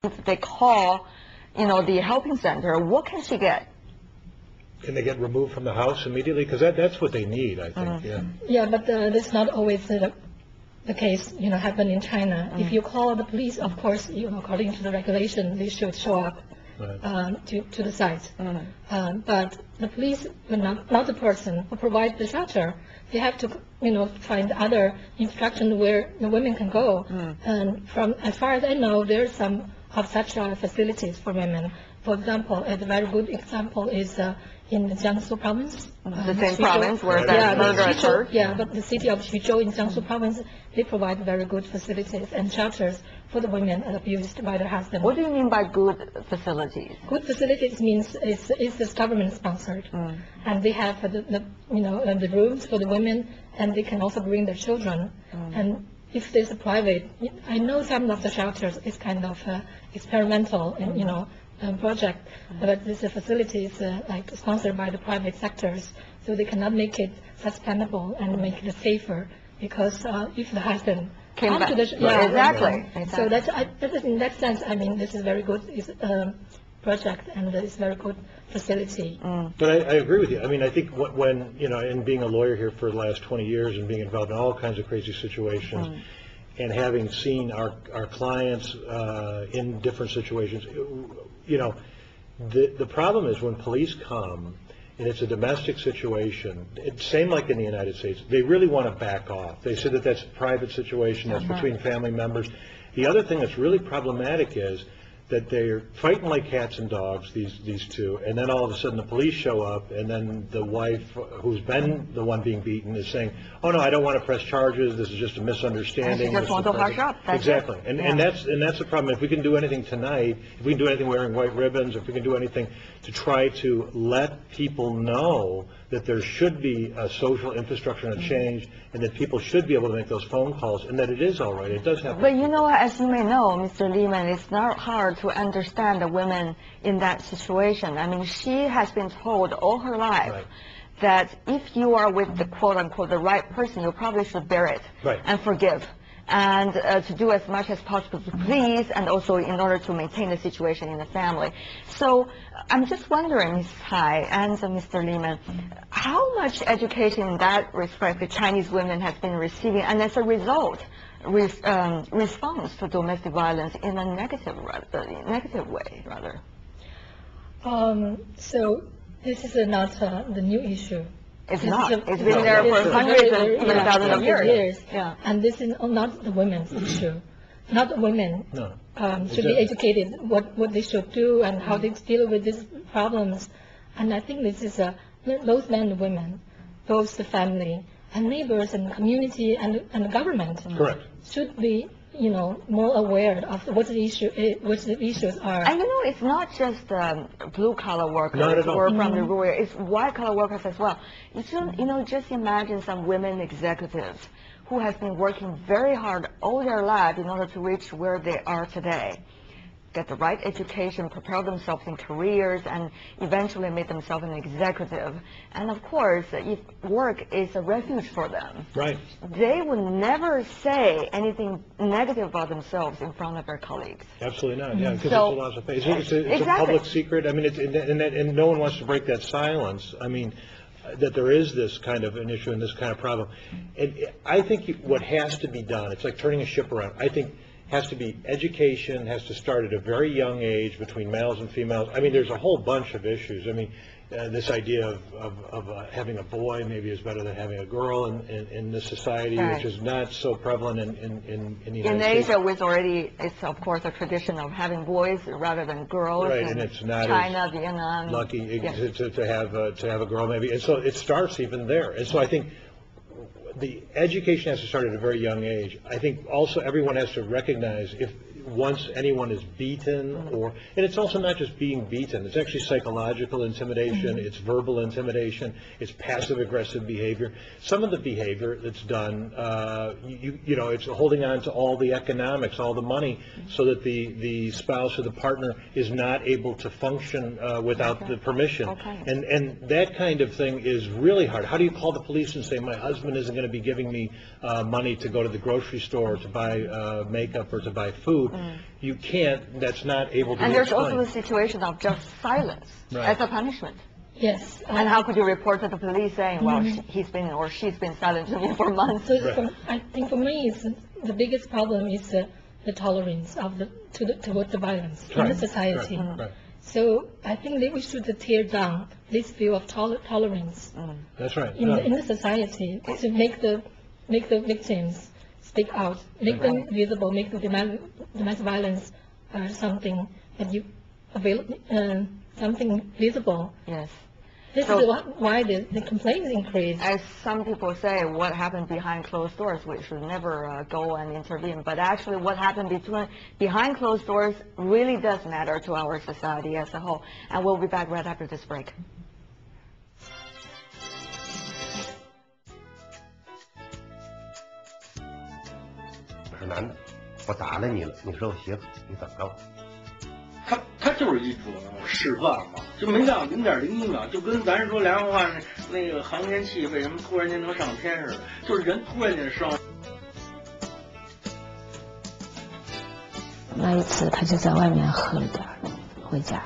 if they call, the helping center, what can she get? Can they get removed from the house immediately? Because that's what they need, I think. Yeah, but that's not always the case, happen in China. If you call the police, of course, according to the regulation, they should show up to the site. But the police will not the person who provides the shelter. They have to, find other instruction where the women can go. And from as far as I know, there are some of such facilities for women. For example, a very good example is in the Jiangsu province. The same province where that murder occurred? Yeah, but the city of Xuzhou in Jiangsu province, they provide very good facilities and shelters for the women abused by their husband. What do you mean by good facilities? Good facilities means it's government sponsored, and they have the rooms for the women, and they can also bring their children. And if there's a private, I know some of the shelters is kind of experimental and project, but this facility is like sponsored by the private sectors, so they cannot make it sustainable and make it safer, because if the husband came back, exactly. So that's in that sense. I mean, this is very good project, and it's very good facility. But I agree with you. I mean, I think when and being a lawyer here for the last 20 years and being involved in all kinds of crazy situations. And having seen our clients in different situations, the problem is when police come and it's a domestic situation, it's same like in the United States, they really want to back off. They say that that's a private situation, that's between family members. The other thing that's really problematic is that they're fighting like cats and dogs, these two, and then all of a sudden the police show up, and then the wife, who's been the one being beaten, is saying, "Oh no, I don't want to press charges. This is just a misunderstanding." And she just wants to hush up. Exactly, and that's the problem. If we can do anything tonight, if we can do anything wearing white ribbons, if we can do anything to try to let people know that there should be a social infrastructure and a change, and that people should be able to make those phone calls, and that it is all right. It does happen. But as you may know, Mr. Lehman, it's not hard to understand the women in that situation. I mean, she has been told all her life that if you are with the quote-unquote the right person, you probably should bear it and forgive. And to do as much as possible to please, and also in order to maintain the situation in the family. So I'm just wondering, Ms. Hai and Mr. Lehman, how much education in that respect the Chinese women have been receiving, and as a result, response to domestic violence in a negative way, rather? So this is not the new issue. It's not. It's been there for hundreds and even thousands of years. Yeah. And this is not the women's issue. Not the women should be educated what they should do and how they deal with these problems. And I think this is both men and women, both the family and neighbors and community and the government should be more aware of what the issues are. And it's not just blue-collar workers or from the rural area, it's white-collar workers as well. You should, just imagine some women executives who have been working very hard all their life in order to reach where they are today. Get the right education, prepare themselves in careers, and eventually make themselves an executive. And of course, if work is a refuge for them, they would never say anything negative about themselves in front of their colleagues. Absolutely not. Yeah, because it's a loss of faith. It's a public secret. I mean, and no one wants to break that silence. I mean, that there is this kind of an issue and this kind of problem. And I think what has to be done, it's like turning a ship around. I think has to be education, has to start at a very young age between males and females. I mean, there's a whole bunch of issues. I mean, this idea of having a boy maybe is better than having a girl in this society, which is not so prevalent in the United States. In Asia, it's of course a tradition of having boys rather than girls. Right, and it's not China, Vietnam. Lucky to have a girl maybe, and so it starts even there. And so I think the education has to start at a very young age. I think also everyone has to recognize if once anyone is beaten, and it's also not just being beaten, it's actually psychological intimidation, it's verbal intimidation, it's passive aggressive behavior. Some of the behavior that's done, it's holding on to all the economics, all the money, so that the spouse or the partner is not able to function without the permission. And that kind of thing is really hard. How do you call the police and say, my husband isn't going to be giving me money to go to the grocery store, to buy makeup, or to buy food? you can't, that's not able to And be there's explained. also the situation of just silence as a punishment. Yes. And how could you report to the police saying, well, he's been or she's been silent to me for months? So I think for me, the biggest problem is the tolerance of toward the violence in the society. Right. So I think that we should tear down this view of tolerance That's right. in the society to make the victims speak out, make them visible, make the domestic violence something that something visible. Yes. This So- is why the complaints increase. As some people say, what happened behind closed doors, we should never go and intervene. But actually, what happened behind closed doors really does matter to our society as a whole. And we'll be back right after this break. 我是男的，我打了你了，你说我媳妇，你怎么着？他就是一种示范嘛，就没到0.01秒，就跟咱说良话那个航天器为什么突然间能上天似的，就是人突然间上。那一次他就在外面喝了点儿，回家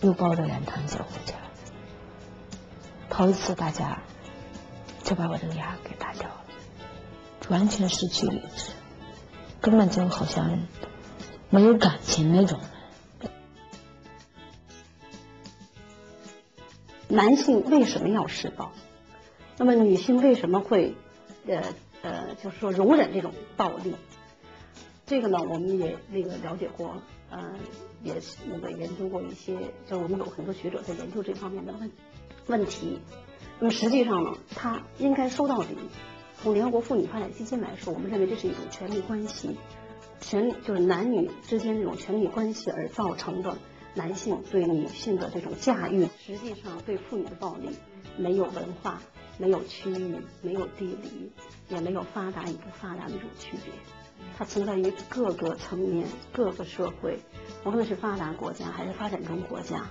又抱着2坛酒回家。头一次打架就把我这个牙给打掉了，完全失去理智，根本就好像没有感情那种人。 男性为什么要施暴？那么女性为什么会，就是说容忍这种暴力？这个呢，我们也了解过，也研究过一些，就是我们有很多学者在研究这方面的问题。那么实际上呢，它应该说到底，从联合国妇女发展基金来说，我们认为这是一种权力关系，就是男女之间这种权力关系而造成的。 男性对女性的这种驾驭，实际上对妇女的暴力没有文化、没有区域、没有地理，也没有发达与不发达的这种区别。它存在于各个层面、各个社会，无论是发达国家还是发展中国家。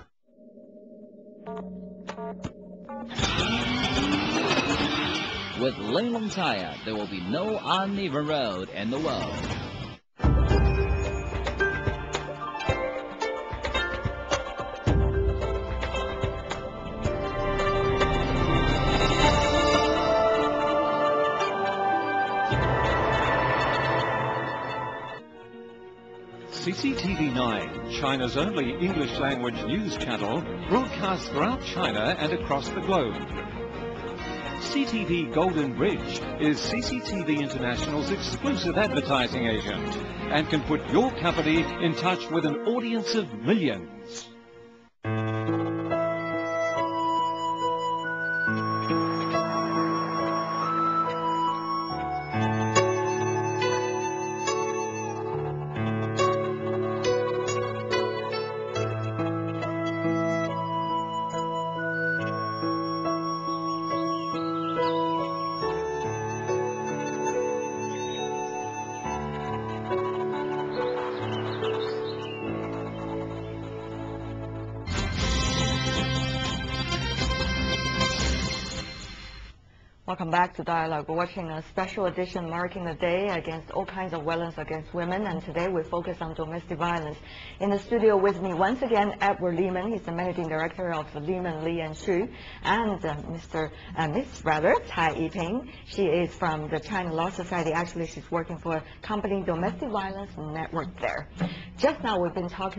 With Lehman Tire, there will be no uneven road in the world. CCTV9, China's only English-language news channel, broadcasts throughout China and across the globe. CTV Golden Bridge is CCTV International's exclusive advertising agent and can put your company in touch with an audience of millions. Welcome back to Dialogue. We're watching a special edition marking the day against all kinds of violence against women, and today we focus on domestic violence. In the studio with me once again, Edward Lehman. He's the managing director of Lehman, Lee and Shu, and Miss Tsai Yiping. She is from the China Law Society. Actually, she's working for a company domestic violence network there. Just now we've been talking